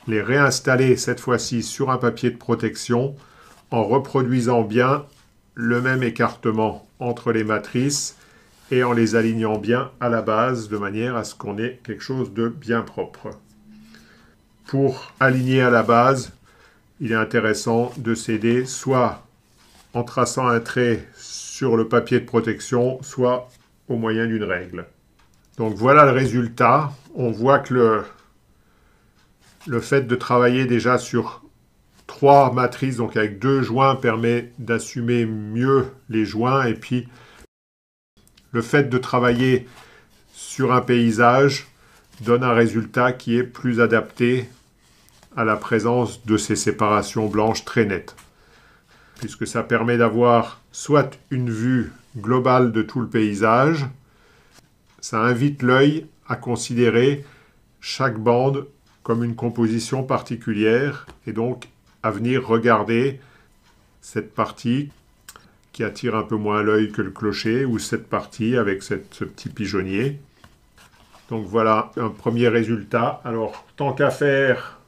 les réinstaller cette fois-ci sur un papier de protection en reproduisant bien le même écartement entre les matrices et en les alignant bien à la base de manière à ce qu'on ait quelque chose de bien propre. Pour aligner à la base, il est intéressant de s'aider soit en traçant un trait sur le papier de protection, soit au moyen d'une règle. Donc voilà le résultat. On voit que le fait de travailler déjà sur 3 matrices, donc avec 2 joints, permet d'assumer mieux les joints. Et puis, le fait de travailler sur un paysage donne un résultat qui est plus adapté à la présence de ces séparations blanches très nettes. Puisque ça permet d'avoir soit une vue globale de tout le paysage, ça invite l'œil à considérer chaque bande comme une composition particulière et donc à venir regarder cette partie qui attire un peu moins l'œil que le clocher ou cette partie avec ce petit pigeonnier. Donc voilà un premier résultat. Alors tant qu'à faire,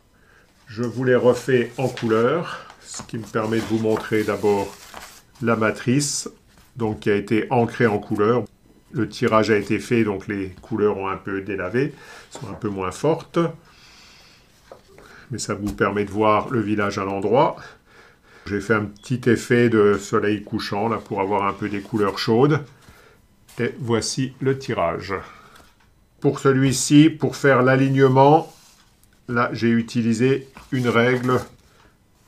je vous les refais en couleur, ce qui me permet de vous montrer d'abord la matrice donc qui a été ancrée en couleur. Le tirage a été fait, donc les couleurs ont un peu délavé, sont un peu moins fortes. Mais ça vous permet de voir le village à l'endroit. J'ai fait un petit effet de soleil couchant là pour avoir un peu des couleurs chaudes. Et voici le tirage. Pour celui-ci, pour faire l'alignement, là j'ai utilisé une règle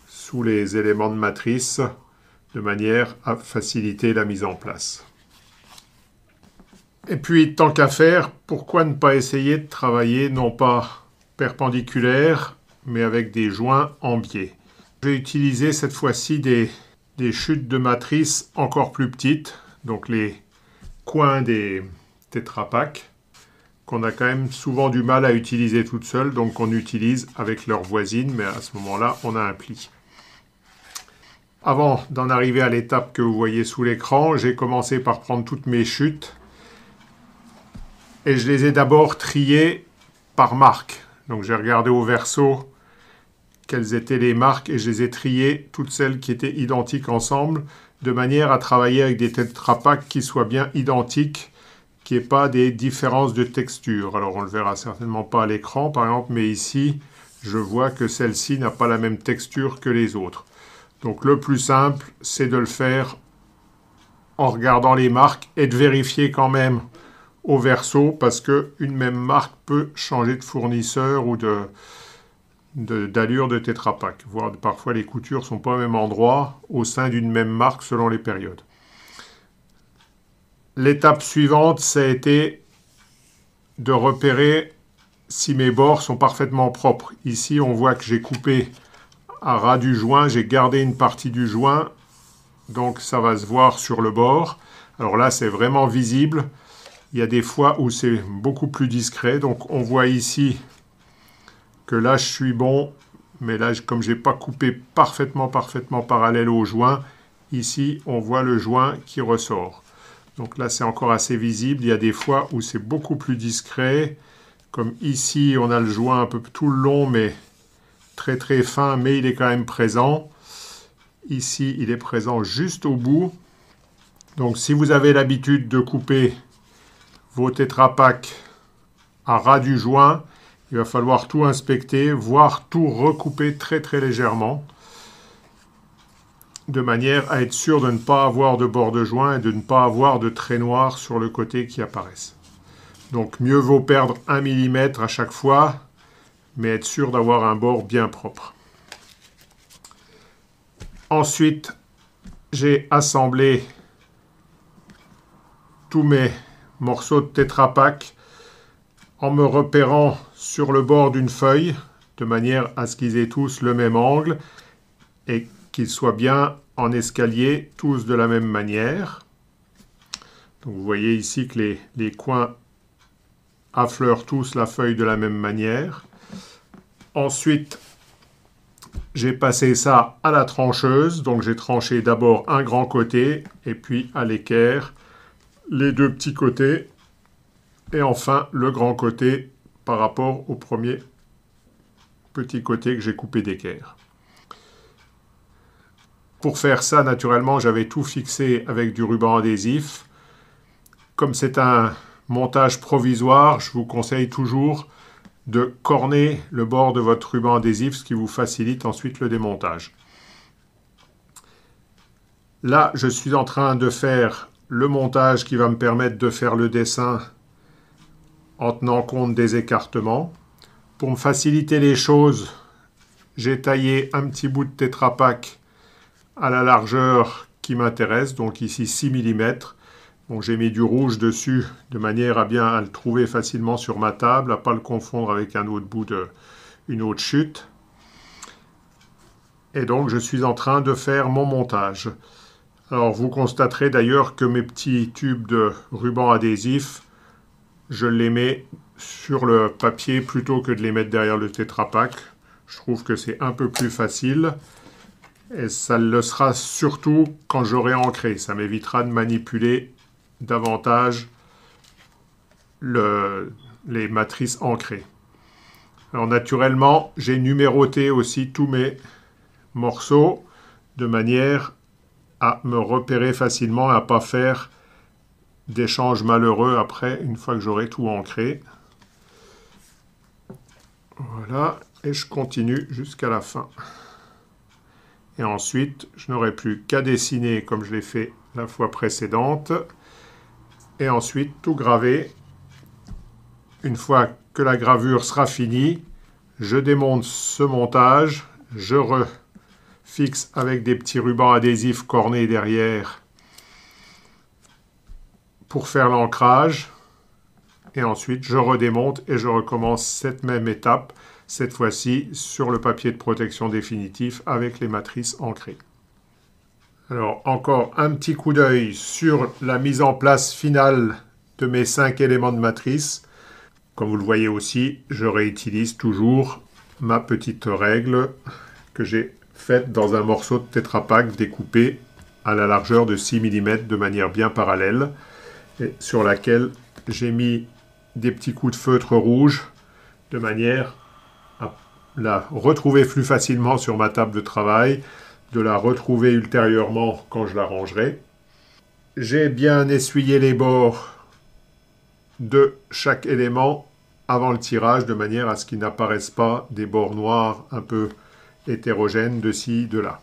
sous les éléments de matrice de manière à faciliter la mise en place. Et puis, tant qu'à faire, pourquoi ne pas essayer de travailler non pas perpendiculaire, mais avec des joints en biais. Je vais utiliser cette fois-ci des chutes de matrice encore plus petites, donc les coins des tétrapacks, qu'on a quand même souvent du mal à utiliser toutes seules, donc on utilise avec leurs voisines, mais à ce moment-là, on a un pli. Avant d'en arriver à l'étape que vous voyez sous l'écran, j'ai commencé par prendre toutes mes chutes et je les ai d'abord triées par marque. Donc j'ai regardé au verso quelles étaient les marques et je les ai triées, toutes celles qui étaient identiques ensemble, de manière à travailler avec des tétrapacks qui soient bien identiques, qu'il n'y ait pas des différences de texture. Alors on ne le verra certainement pas à l'écran par exemple, mais ici je vois que celle-ci n'a pas la même texture que les autres. Donc le plus simple, c'est de le faire en regardant les marques et de vérifier quand même au verso parce qu'une même marque peut changer de fournisseur ou d'allure de tétrapack. Voire parfois les coutures ne sont pas au même endroit au sein d'une même marque selon les périodes. L'étape suivante, ça a été de repérer si mes bords sont parfaitement propres. Ici, on voit que j'ai coupé à ras du joint, j'ai gardé une partie du joint, donc ça va se voir sur le bord. Alors là, c'est vraiment visible. Il y a des fois où c'est beaucoup plus discret, donc on voit ici que là, je suis bon, mais là, comme je n'ai pas coupé parfaitement parallèle au joint, ici, on voit le joint qui ressort. Donc là, c'est encore assez visible. Il y a des fois où c'est beaucoup plus discret, comme ici, on a le joint un peu tout le long, mais très très fin, mais il est quand même présent. Ici, il est présent juste au bout. Donc, si vous avez l'habitude de couper vos tétrapacks à ras du joint, il va falloir tout inspecter, voire tout recouper très très légèrement, de manière à être sûr de ne pas avoir de bord de joint et de ne pas avoir de traits noirs sur le côté qui apparaissent. Donc, mieux vaut perdre 1 mm à chaque fois, mais être sûr d'avoir un bord bien propre. Ensuite, j'ai assemblé tous mes morceaux de tétrapack en me repérant sur le bord d'une feuille, de manière à ce qu'ils aient tous le même angle et qu'ils soient bien en escalier, tous de la même manière. Donc vous voyez ici que les coins affleurent tous la feuille de la même manière. Ensuite, j'ai passé ça à la trancheuse, donc j'ai tranché d'abord un grand côté et puis à l'équerre les 2 petits côtés et enfin le grand côté par rapport au premier petit côté que j'ai coupé d'équerre. Pour faire ça, naturellement, j'avais tout fixé avec du ruban adhésif. Comme c'est un montage provisoire, je vous conseille toujours de corner le bord de votre ruban adhésif, ce qui vous facilite ensuite le démontage. Là, je suis en train de faire le montage qui va me permettre de faire le dessin en tenant compte des écartements. Pour me faciliter les choses, j'ai taillé un petit bout de Tetra Pak à la largeur qui m'intéresse, donc ici 6 mm. Donc j'ai mis du rouge dessus de manière à bien le trouver facilement sur ma table, à ne pas le confondre avec un autre bout une autre chute. Et donc je suis en train de faire mon montage. Alors vous constaterez d'ailleurs que mes petits tubes de ruban adhésif, je les mets sur le papier plutôt que de les mettre derrière le Tetra Pak. Je trouve que c'est un peu plus facile. Et ça le sera surtout quand j'aurai ancré. Ça m'évitera de manipuler davantage les matrices ancrées. Alors naturellement, j'ai numéroté aussi tous mes morceaux de manière à me repérer facilement et à ne pas faire d'échanges malheureux après, une fois que j'aurai tout ancré. Voilà, et je continue jusqu'à la fin. Et ensuite, je n'aurai plus qu'à dessiner comme je l'ai fait la fois précédente. Et ensuite, tout graver. Une fois que la gravure sera finie, je démonte ce montage, je refixe avec des petits rubans adhésifs cornés derrière pour faire l'ancrage. Et ensuite, je redémonte et je recommence cette même étape, cette fois-ci sur le papier de protection définitif avec les matrices ancrées. Alors, encore un petit coup d'œil sur la mise en place finale de mes 5 éléments de matrice. Comme vous le voyez aussi, je réutilise toujours ma petite règle que j'ai faite dans un morceau de Tetra Pak découpé à la largeur de 6 mm de manière bien parallèle et sur laquelle j'ai mis des petits coups de feutre rouge de manière à la retrouver plus facilement sur ma table de travail, de la retrouver ultérieurement quand je la rangerai. J'ai bien essuyé les bords de chaque élément avant le tirage de manière à ce qu'il n'apparaisse pas des bords noirs un peu hétérogènes de ci, de là.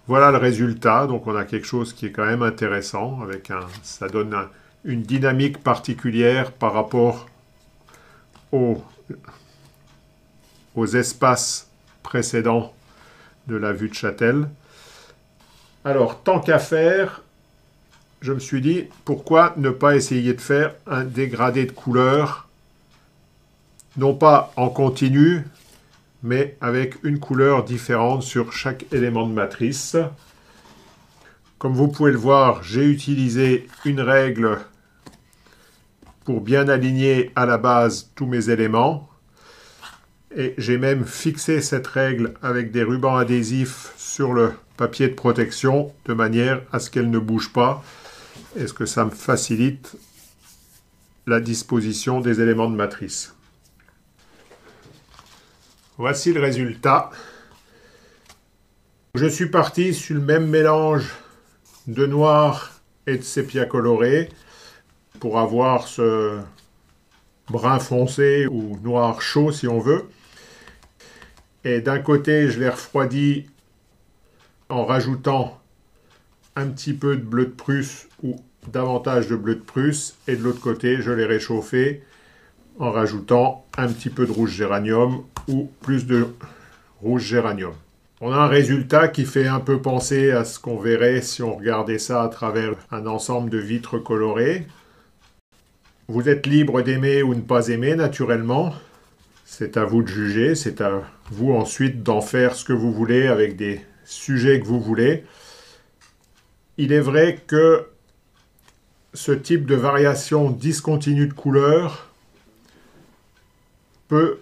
Voilà le résultat, donc on a quelque chose qui est quand même intéressant, ça donne une dynamique particulière par rapport aux espaces précédents de la vue de Châtel. Alors, tant qu'à faire, je me suis dit, pourquoi ne pas essayer de faire un dégradé de couleur, non pas en continu, mais avec une couleur différente sur chaque élément de matrice. Comme vous pouvez le voir, j'ai utilisé une règle pour bien aligner à la base tous mes éléments. Et j'ai même fixé cette règle avec des rubans adhésifs sur le papier de protection de manière à ce qu'elle ne bouge pas. Est-ce que ça me facilite la disposition des éléments de matrice? Voici le résultat. Je suis parti sur le même mélange de noir et de sépia coloré pour avoir ce brun foncé ou noir chaud si on veut. Et d'un côté, je l'ai refroidi en rajoutant un petit peu de bleu de Prusse ou davantage de bleu de Prusse. Et de l'autre côté, je l'ai réchauffé en rajoutant un petit peu de rouge géranium ou plus de rouge géranium. On a un résultat qui fait un peu penser à ce qu'on verrait si on regardait ça à travers un ensemble de vitres colorées. Vous êtes libre d'aimer ou ne pas aimer, naturellement. C'est à vous de juger, c'est à vous ensuite d'en faire ce que vous voulez avec des sujets que vous voulez. Il est vrai que ce type de variation discontinue de couleur peut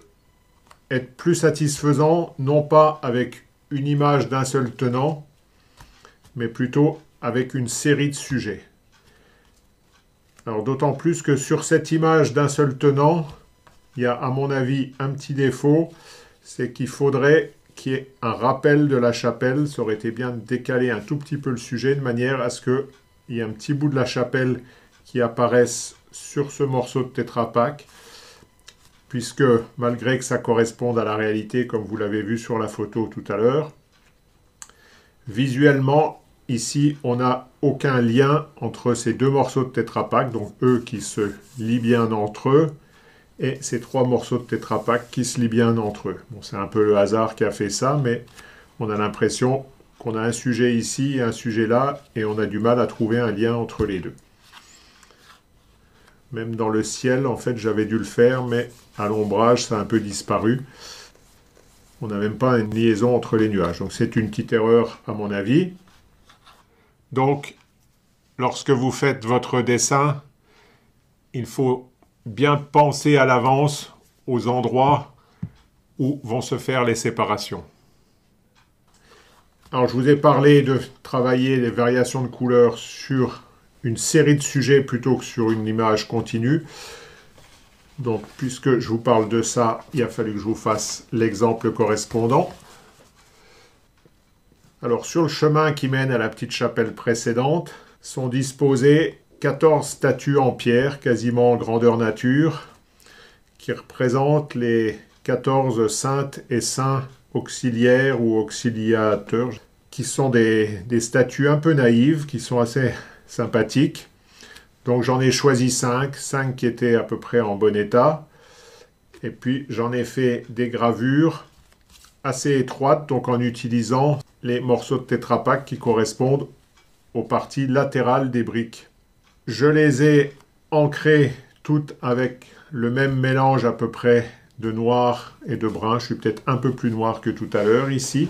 être plus satisfaisant, non pas avec une image d'un seul tenant, mais plutôt avec une série de sujets. Alors d'autant plus que sur cette image d'un seul tenant, il y a à mon avis un petit défaut, c'est qu'il faudrait qu'il y ait un rappel de la chapelle. Ça aurait été bien de décaler un tout petit peu le sujet de manière à ce qu'il y ait un petit bout de la chapelle qui apparaisse sur ce morceau de Tetra Pak, puisque malgré que ça corresponde à la réalité, comme vous l'avez vu sur la photo tout à l'heure, visuellement, ici, on n'a aucun lien entre ces deux morceaux de Tetra Pak, donc eux qui se lient bien entre eux, et ces trois morceaux de Tetra Pak qui se lient bien entre eux. Bon, c'est un peu le hasard qui a fait ça, mais on a l'impression qu'on a un sujet ici et un sujet là, et on a du mal à trouver un lien entre les deux. Même dans le ciel, en fait, j'avais dû le faire, mais à l'ombrage, ça a un peu disparu. On n'a même pas une liaison entre les nuages. Donc c'est une petite erreur à mon avis. Donc, lorsque vous faites votre dessin, il faut bien penser à l'avance aux endroits où vont se faire les séparations. Alors, je vous ai parlé de travailler les variations de couleurs sur une série de sujets plutôt que sur une image continue. Donc, puisque je vous parle de ça, il a fallu que je vous fasse l'exemple correspondant. Alors, sur le chemin qui mène à la petite chapelle précédente, sont disposées 14 statues en pierre, quasiment en grandeur nature, qui représentent les 14 saintes et saints auxiliaires ou auxiliateurs, qui sont des statues un peu naïves, qui sont assez sympathiques. Donc j'en ai choisi 5 qui étaient à peu près en bon état. Et puis j'en ai fait des gravures assez étroites, donc en utilisant les morceaux de Tetra Pak qui correspondent aux parties latérales des briques. Je les ai ancrées toutes avec le même mélange à peu près de noir et de brun. Je suis peut-être un peu plus noir que tout à l'heure ici.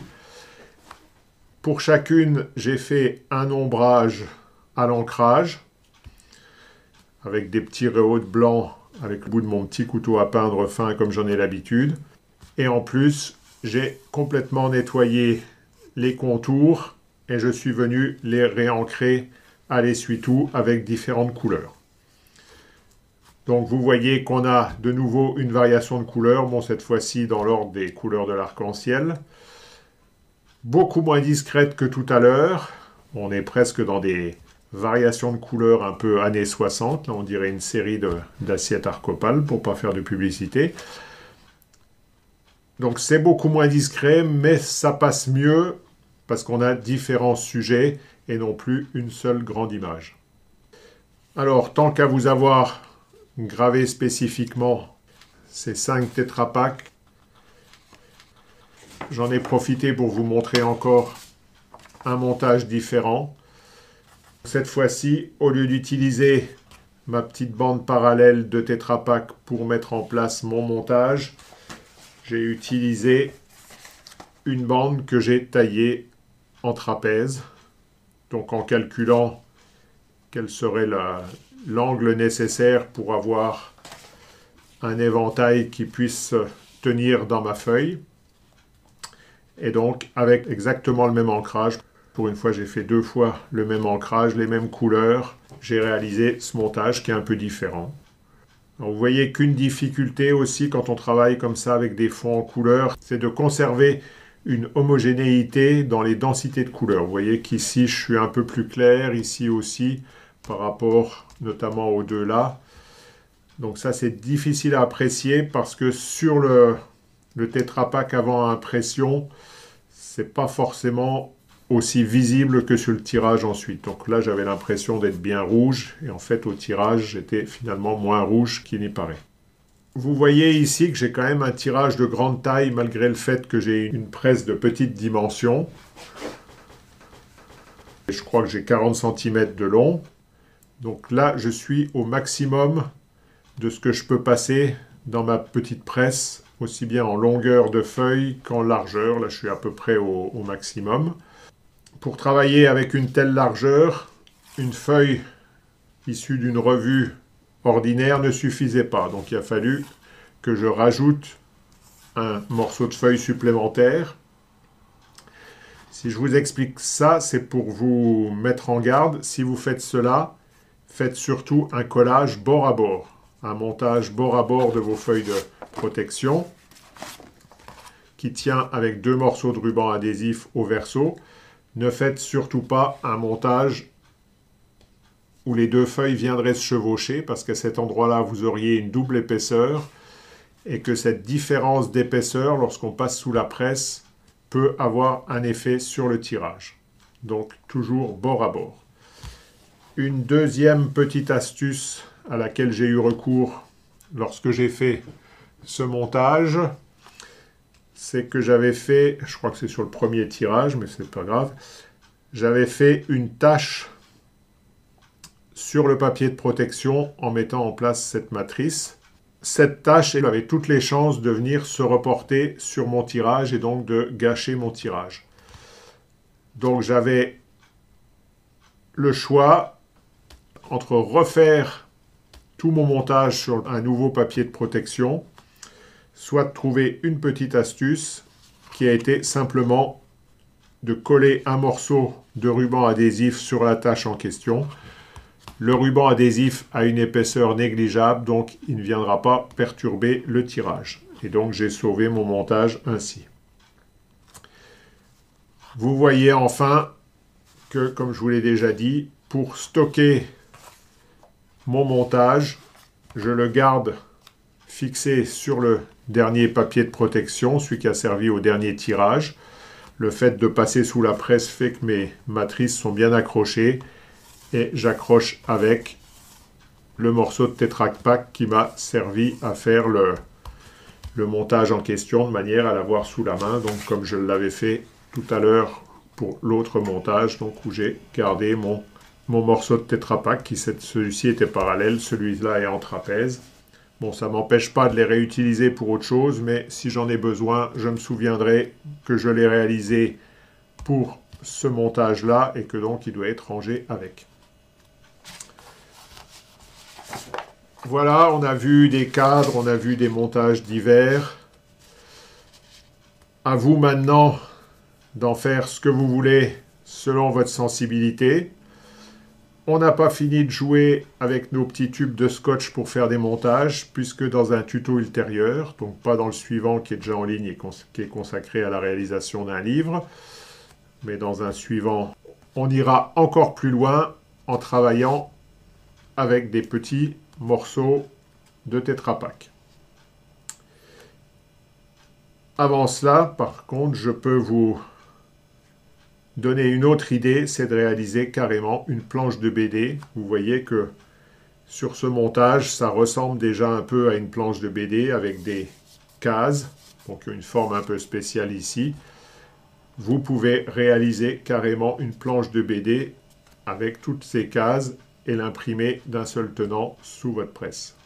Pour chacune, j'ai fait un ombrage à l'ancrage, avec des petits rehauts de blanc avec le bout de mon petit couteau à peindre fin comme j'en ai l'habitude. Et en plus, j'ai complètement nettoyé les contours et je suis venu les réancrer à l'essuie-tout avec différentes couleurs. Donc vous voyez qu'on a de nouveau une variation de couleurs, bon cette fois-ci dans l'ordre des couleurs de l'arc-en-ciel. Beaucoup moins discrète que tout à l'heure, on est presque dans des variation de couleurs un peu années 60. Là, on dirait une série d'assiettes Arcopal pour ne pas faire de publicité. Donc c'est beaucoup moins discret, mais ça passe mieux parce qu'on a différents sujets et non plus une seule grande image. Alors, tant qu'à vous avoir gravé spécifiquement ces 5 Tetra Pak, j'en ai profité pour vous montrer encore un montage différent. Cette fois-ci, au lieu d'utiliser ma petite bande parallèle de Tetra Pak pour mettre en place mon montage, j'ai utilisé une bande que j'ai taillée en trapèze. Donc en calculant quel serait l'angle nécessaire pour avoir un éventail qui puisse tenir dans ma feuille. Et donc avec exactement le même ancrage. Pour une fois, j'ai fait 2 fois le même ancrage, les mêmes couleurs. J'ai réalisé ce montage qui est un peu différent. Alors, vous voyez qu'une difficulté aussi quand on travaille comme ça avec des fonds en couleur, c'est de conserver une homogénéité dans les densités de couleurs. Vous voyez qu'ici, je suis un peu plus clair, ici aussi, par rapport notamment aux deux là. Donc ça, c'est difficile à apprécier parce que sur le Tetra Pak avant impression, c'est pas forcément aussi visible que sur le tirage ensuite. Donc là, j'avais l'impression d'être bien rouge, et en fait, au tirage, j'étais finalement moins rouge qu'il n'y paraît. Vous voyez ici que j'ai quand même un tirage de grande taille, malgré le fait que j'ai une presse de petite dimension. Je crois que j'ai 40 cm de long. Donc là, je suis au maximum de ce que je peux passer dans ma petite presse, aussi bien en longueur de feuille qu'en largeur. Là, je suis à peu près au maximum. Pour travailler avec une telle largeur, une feuille issue d'une revue ordinaire ne suffisait pas. Donc il a fallu que je rajoute un morceau de feuille supplémentaire. Si je vous explique ça, c'est pour vous mettre en garde. Si vous faites cela, faites surtout un collage bord à bord. Un montage bord à bord de vos feuilles de protection. qui tient avec 2 morceaux de ruban adhésif au verso. Ne faites surtout pas un montage où les 2 feuilles viendraient se chevaucher, parce qu'à cet endroit-là, vous auriez une double épaisseur, et que cette différence d'épaisseur, lorsqu'on passe sous la presse, peut avoir un effet sur le tirage. Donc, toujours bord à bord. Une deuxième petite astuce à laquelle j'ai eu recours lorsque j'ai fait ce montage, c'est que j'avais fait, je crois que c'est sur le premier tirage, mais c'est pas grave, j'avais fait une tache sur le papier de protection en mettant en place cette matrice. Cette tache, elle avait toutes les chances de venir se reporter sur mon tirage et donc de gâcher mon tirage. Donc j'avais le choix entre refaire tout mon montage sur un nouveau papier de protection, soit de trouver une petite astuce qui a été simplement de coller un morceau de ruban adhésif sur la tâche en question. Le ruban adhésif a une épaisseur négligeable, donc il ne viendra pas perturber le tirage. Et donc j'ai sauvé mon montage ainsi. Vous voyez enfin que, comme je vous l'ai déjà dit, pour stocker mon montage, je le garde fixé sur le dernier papier de protection, celui qui a servi au dernier tirage. Le fait de passer sous la presse fait que mes matrices sont bien accrochées et j'accroche avec le morceau de Tetra Pak qui m'a servi à faire le montage en question de manière à l'avoir sous la main, donc comme je l'avais fait tout à l'heure pour l'autre montage, donc où j'ai gardé mon morceau de Tetra Pak, celui-ci était parallèle, celui-là est en trapèze. Bon, ça ne m'empêche pas de les réutiliser pour autre chose, mais si j'en ai besoin, je me souviendrai que je l'ai réalisé pour ce montage-là et que donc il doit être rangé avec. Voilà, on a vu des cadres, on a vu des montages divers. À vous maintenant d'en faire ce que vous voulez selon votre sensibilité. On n'a pas fini de jouer avec nos petits tubes de scotch pour faire des montages, puisque dans un tuto ultérieur, donc pas dans le suivant qui est déjà en ligne et qui est consacré à la réalisation d'un livre, mais dans un suivant, on ira encore plus loin en travaillant avec des petits morceaux de Tetra Pak. Avant cela, par contre, je peux vous donner une autre idée, c'est de réaliser carrément une planche de BD. Vous voyez que sur ce montage, ça ressemble déjà un peu à une planche de BD avec des cases, donc une forme un peu spéciale ici. Vous pouvez réaliser carrément une planche de BD avec toutes ces cases et l'imprimer d'un seul tenant sous votre presse.